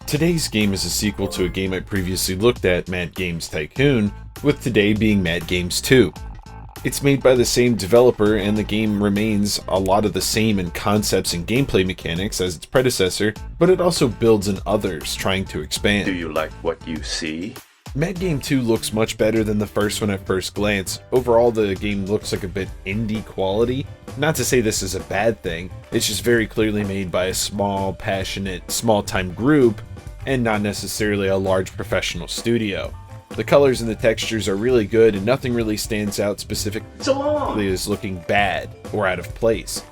Today's game is a sequel to a game I previously looked at, Mad Games Tycoon, with today being Mad Games 2. It's made by the same developer, and the game remains a lot of the same in concepts and gameplay mechanics as its predecessor, but it also builds in others, trying to expand. Do you like what you see? Mad Game 2 looks much better than the first one at first glance. Overall, the game looks like a bit indie quality. Not to say this is a bad thing, it's just very clearly made by a small, passionate, small-time group, and not necessarily a large professional studio. The colors and the textures are really good, and nothing really stands out specifically as looking bad or out of place.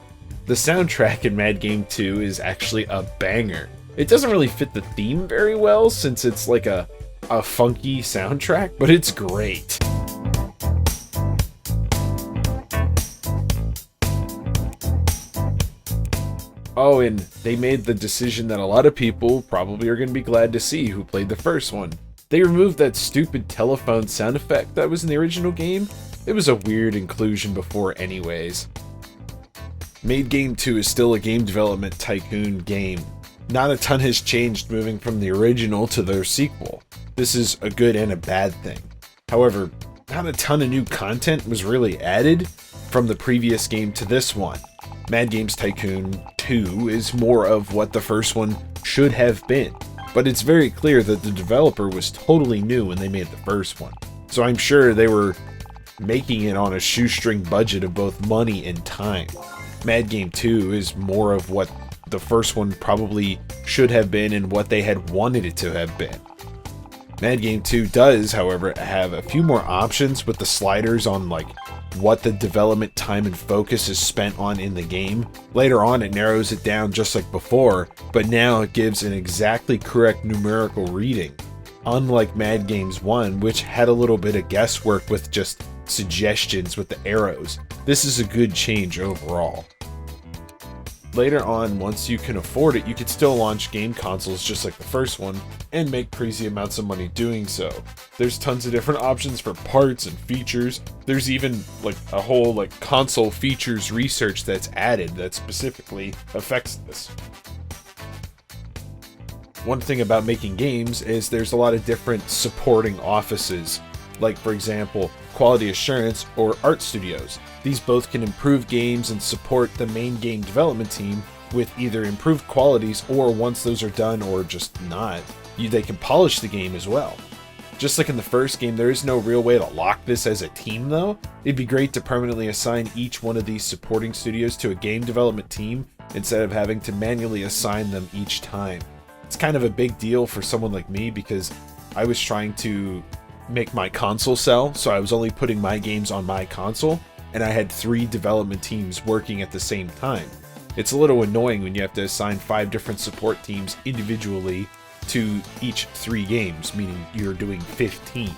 The soundtrack in Mad Game 2 is actually a banger. It doesn't really fit the theme very well since it's like a funky soundtrack, but it's great. Oh, and they made the decision that a lot of people probably are going to be glad to see who played the first one. They removed that stupid telephone sound effect that was in the original game. It was a weird inclusion before anyways. Mad Game 2 is still a game development tycoon game. Not a ton has changed moving from the original to their sequel. This is a good and a bad thing. However, not a ton of new content was really added from the previous game to this one. Mad Games Tycoon 2 is more of what the first one should have been, but it's very clear that the developer was totally new when they made the first one. So I'm sure they were making it on a shoestring budget of both money and time. Mad Game 2 is more of what the first one probably should have been and what they had wanted it to have been. Mad Game 2 does, however, have a few more options with the sliders on like what the development time and focus is spent on in the game. Later on it narrows it down just like before, but now it gives an exactly correct numerical reading. Unlike Mad Games 1, which had a little bit of guesswork with just suggestions with the arrows, this is a good change overall. Later on, once you can afford it, you could still launch game consoles just like the first one, and make crazy amounts of money doing so. There's tons of different options for parts and features. There's even like a whole like console features research that's added that specifically affects this. One thing about making games is there's a lot of different supporting offices, like for example, quality assurance or art studios. These both can improve games and support the main game development team with either improved qualities, or once those are done or just not, they can polish the game as well. Just like in the first game, there is no real way to lock this as a team though. It'd be great to permanently assign each one of these supporting studios to a game development team instead of having to manually assign them each time. It's kind of a big deal for someone like me because I was trying to make my console sell, so I was only putting my games on my console, and I had 3 development teams working at the same time. It's a little annoying when you have to assign 5 different support teams individually to each 3 games, meaning you're doing 15.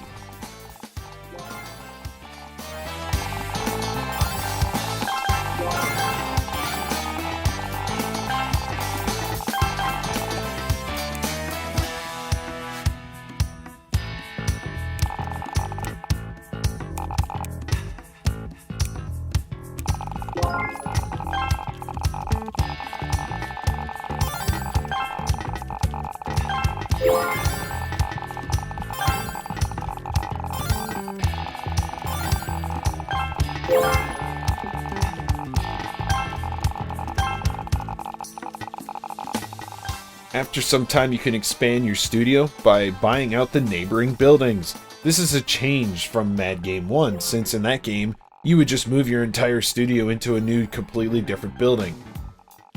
After some time, you can expand your studio by buying out the neighboring buildings. This is a change from Mad Game 1, since in that game, you would just move your entire studio into a new, completely different building.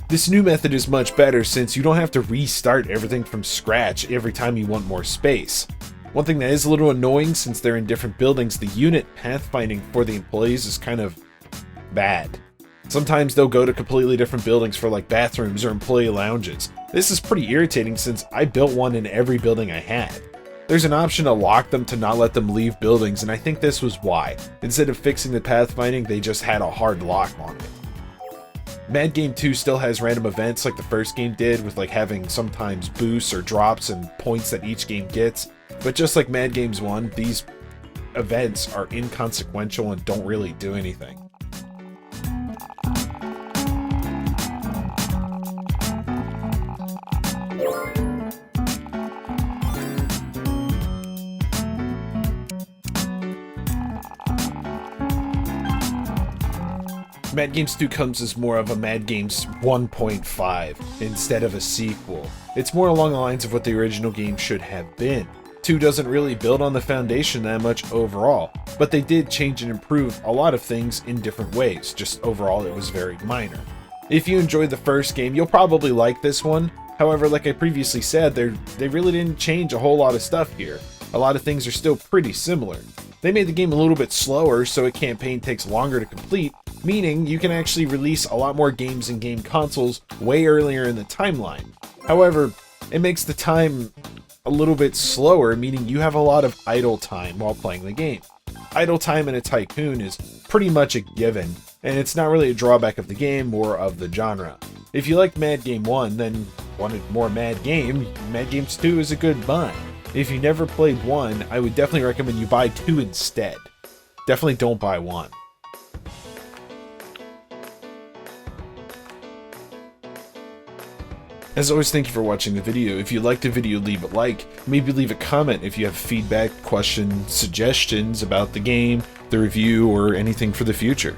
This new method is much better since you don't have to restart everything from scratch every time you want more space. One thing that is a little annoying, since they're in different buildings, the unit pathfinding for the employees is kind of bad. Sometimes they'll go to completely different buildings for like bathrooms or employee lounges. This is pretty irritating since I built one in every building I had. There's an option to lock them to not let them leave buildings, and I think this was why. Instead of fixing the pathfinding, they just had a hard lock on it. Mad Game 2 still has random events like the first game did, with like having sometimes boosts or drops and points that each game gets, but just like Mad Games 1, these events are inconsequential and don't really do anything. Mad Games 2 comes as more of a Mad Games 1.5 instead of a sequel. It's more along the lines of what the original game should have been. 2 doesn't really build on the foundation that much overall, but they did change and improve a lot of things in different ways, just overall it was very minor. If you enjoyed the first game, you'll probably like this one. However, like I previously said, they really didn't change a whole lot of stuff here. A lot of things are still pretty similar. They made the game a little bit slower, so a campaign takes longer to complete, meaning you can actually release a lot more games and game consoles way earlier in the timeline. However, it makes the time a little bit slower, meaning you have a lot of idle time while playing the game. Idle time in a Tycoon is pretty much a given, and it's not really a drawback of the game or of the genre. If you liked Mad Game 1, then wanted more Mad Games 2 is a good buy. If you never played 1, I would definitely recommend you buy 2 instead. Definitely don't buy 1. As always, thank you for watching the video. If you liked the video, leave a like. Maybe leave a comment if you have feedback, questions, suggestions about the game, the review, or anything for the future.